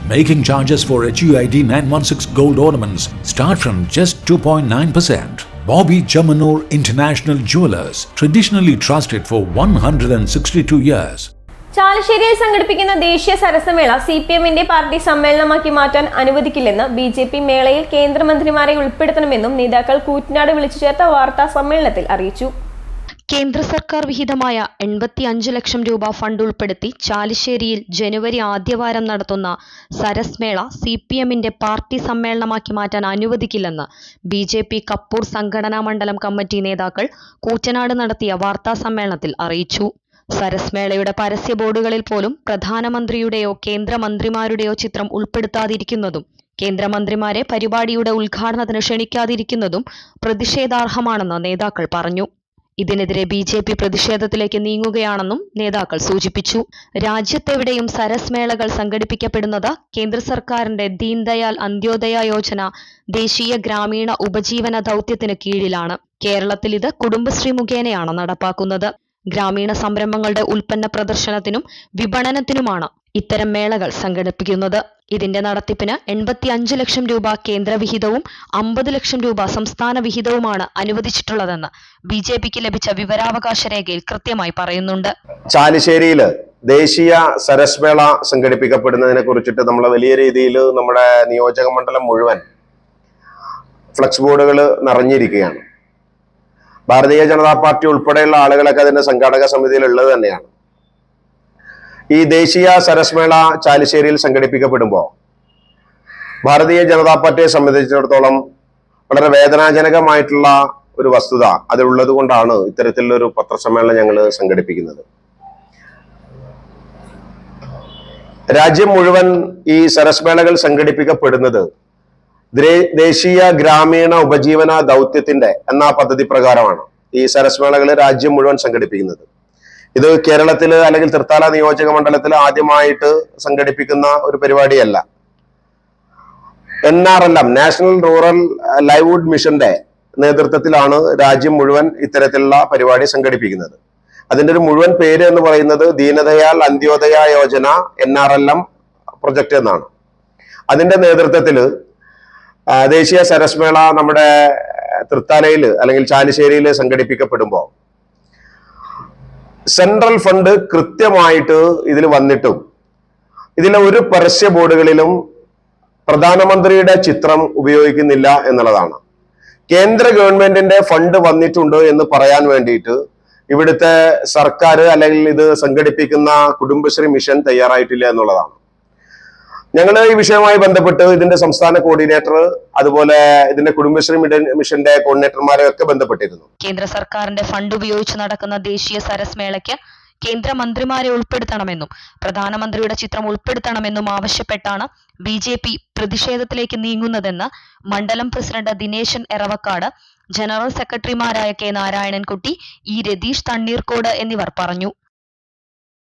Making charges for HUID 916 gold ornaments start from just 2.9%. Bobby Jamanur International Jewelers, traditionally trusted for 162 years. ചാലശ്ശേരിയിൽ സംഘടിപ്പിക്കുന്ന ദേശീയ സരസമേള സിപിഎമ്മിന്റെ party സമ്മേളനമാക്കി മാറ്റാൻ അനുവദിക്കില്ലെന്ന് BJP മേളയിൽ കേന്ദ്രമന്ത്രിമാരെ ഉൾപ്പെടുത്തണമെന്നും നേതാക്കൾ കൂറ്റനാട് വിളിച്ചു ചേർത്ത വാർത്താ സമ്മേളനത്തിൽ അറിയിച്ചു. കേന്ദ്ര സർക്കാർ വിഹിതമായ 85 ലക്ഷം രൂപ ഫണ്ട് ഉൾപ്പെടുത്തി ചാലിശ്ശേരിയിൽ ജനുവരി ആദ്യവാരം നടത്തുന്ന സരസ്മേള സിപിഎമ്മിന്റെ പാർട്ടി സമ്മേളനമാക്കി മാറ്റാൻ അനുവദിക്കില്ലെന്ന് ബിജെപി കപ്പൂർ സംഘടനാ മണ്ഡലം കമ്മിറ്റി നേതാക്കൾ കൂറ്റനാട് നടത്തിയ വാർത്താ സമ്മേളനത്തിൽ അറിയിച്ചു. സരസ്മേളയുടെ പരസ്യ ബോർഡുകളിൽ പോലും പ്രധാനമന്ത്രിയുടെയോ കേന്ദ്രമന്ത്രിമാരുടെയോ ചിത്രം ഉൾപ്പെടുത്താതിരിക്കുന്നതും കേന്ദ്രമന്ത്രിമാരെ പരിപാടിയുടെ ഉദ്ഘാടനത്തിന് ക്ഷണിക്കാതിരിക്കുന്നതും പ്രതിഷേധാർഹമാണെന്ന് നേതാക്കൾ പറഞ്ഞു. ഇതിനെതിരെ ബിജെപി പ്രതിഷേധത്തിലേക്ക് നീങ്ങുകയാണെന്നും നേതാക്കൾ സൂചിപ്പിച്ചു. രാജ്യത്തെവിടെയും സരസ്മേളകൾ സംഘടിപ്പിക്കപ്പെടുന്നത് കേന്ദ്ര സർക്കാരിന്റെ ദീൻ ദയാൽ അന്ത്യോദയ യോജന ദേശീയ ഗ്രാമീണ ഉപജീവന ദൗത്യത്തിന് കീഴിലാണ്. കേരളത്തിൽ ഇത് കുടുംബശ്രീ മുഖേനയാണ് നടപ്പാക്കുന്നത്. ഗ്രാമീണ സംരംഭങ്ങളുടെ ഉൽപ്പന്ന പ്രദർശനത്തിനും വിപണനത്തിനുമാണ് ഇത്തരം മേളകൾ സംഘടിപ്പിക്കുന്നത്. ഇതിന്റെ നടത്തിപ്പിന് 85 ലക്ഷം രൂപ കേന്ദ്ര വിഹിതവും 50 ലക്ഷം രൂപ സംസ്ഥാന വിഹിതവുമാണ് അനുവദിച്ചിട്ടുള്ളതെന്ന് ബിജെപിക്ക് ലഭിച്ച വിവരാവകാശ രേഖയിൽ കൃത്യമായി പറയുന്നുണ്ട്. ചാലിശ്ശേരിയില് ദേശീയ സരസ്മേള സംഘടിപ്പിക്കപ്പെടുന്നതിനെ കുറിച്ചിട്ട് നമ്മൾ വലിയ രീതിയിൽ നമ്മുടെ നിയോജക മണ്ഡലം മുഴുവൻ ഫ്ലക്സ് ബോർഡുകൾ നിറഞ്ഞിരിക്കുകയാണ്. ഭാരതീയ ജനതാ പാർട്ടി ഉൾപ്പെടെയുള്ള ആളുകളൊക്കെ അതിന്റെ സംഘാടക സമിതിയിൽ ഉള്ളത് തന്നെയാണ്. ഈ ദേശീയ സരസ്മേള ചാലിശ്ശേരിയിൽ സംഘടിപ്പിക്കപ്പെടുമ്പോൾ ഭാരതീയ ജനതാ പാർട്ടിയെ സംബന്ധിച്ചിടത്തോളം വളരെ വേദനാജനകമായിട്ടുള്ള ഒരു വസ്തുത അതിലുള്ളത് കൊണ്ടാണ് ഇത്തരത്തിലുള്ളൊരു പത്രസമ്മേളനം ഞങ്ങൾ സംഘടിപ്പിക്കുന്നത്. രാജ്യം മുഴുവൻ ഈ സരസ്മേളകൾ സംഘടിപ്പിക്കപ്പെടുന്നത് ദേശീയ ഗ്രാമീണ ഉപജീവന ദൗത്യത്തിന്റെ എന്ന പദ്ധതി പ്രകാരമാണ് ഈ സരസ്മേളകൾ രാജ്യം മുഴുവൻ സംഘടിപ്പിക്കുന്നത്. ഇത് കേരളത്തില് അല്ലെങ്കിൽ തൃത്താല നിയോജക മണ്ഡലത്തിൽ ആദ്യമായിട്ട് സംഘടിപ്പിക്കുന്ന ഒരു പരിപാടിയല്ല. NRLM നാഷണൽ റൂറൽ ലൈവ്ലിഹുഡ് മിഷന്റെ നേതൃത്വത്തിലാണ് രാജ്യം മുഴുവൻ ഇത്തരത്തിലുള്ള പരിപാടി സംഘടിപ്പിക്കുന്നത്. അതിന്റെ ഒരു മുഴുവൻ പേര് എന്ന് പറയുന്നത് ദീനദയാൽ അന്ത്യോദയ യോജന NRLM പ്രൊജക്ട് എന്നാണ്. അതിന്റെ നേതൃത്വത്തിൽ ദേശീയ സരസ്മേള നമ്മുടെ തൃത്താലയിൽ അല്ലെങ്കിൽ ചാലിശ്ശേരിയിൽ സംഘടിപ്പിക്കപ്പെടുമ്പോൾ സെൻട്രൽ ഫണ്ട് കൃത്യമായിട്ട് ഇതിൽ വന്നിട്ടും ഇതിലെ ഒരു പരസ്യ ബോർഡുകളിലും പ്രധാനമന്ത്രിയുടെ ചിത്രം ഉപയോഗിക്കുന്നില്ല എന്നുള്ളതാണ്. കേന്ദ്ര ഗവൺമെന്റിന്റെ ഫണ്ട് വന്നിട്ടുണ്ട് എന്ന് പറയാൻ വേണ്ടിയിട്ട് ഇവിടുത്തെ സർക്കാർ അല്ലെങ്കിൽ ഇത് സംഘടിപ്പിക്കുന്ന കുടുംബശ്രീ മിഷൻ തയ്യാറായിട്ടില്ല എന്നുള്ളതാണ്. ഞങ്ങൾ ഈ വിഷയവുമായി ബന്ധപ്പെട്ട് ഇതിന്റെ സംസ്ഥാന കോർഡിനേറ്റർ അതുപോലെ ഇതിന്റെ കുടുംബശ്രീ മിഷന്റെ കോർഡിനേറ്റർമാരെ ഒക്കെ ബന്ധപ്പെട്ടിരുന്നു. കേന്ദ്ര സർക്കാരിന്റെ ഫണ്ട് ഉപയോഗിച്ച് നടക്കുന്ന ദേശീയ സരസ്മേളയ്ക്ക് കേന്ദ്രമന്ത്രിമാരെ ഉൾപ്പെടുത്തണമെന്നും പ്രധാനമന്ത്രിയുടെ ചിത്രം ഉൾപ്പെടുത്തണമെന്നും ആവശ്യപ്പെട്ടാണ് ബിജെപി പ്രതിഷേധത്തിലേക്ക് നീങ്ങുന്നതെന്ന് മണ്ഡലം പ്രസിഡന്റ് ദിനേശൻ എറവക്കാട്, ജനറൽ സെക്രട്ടറിമാരായ കെ നാരായണൻകുട്ടി, ഇ രതീഷ് തണ്ണീർക്കോട് എന്നിവർ പറഞ്ഞു.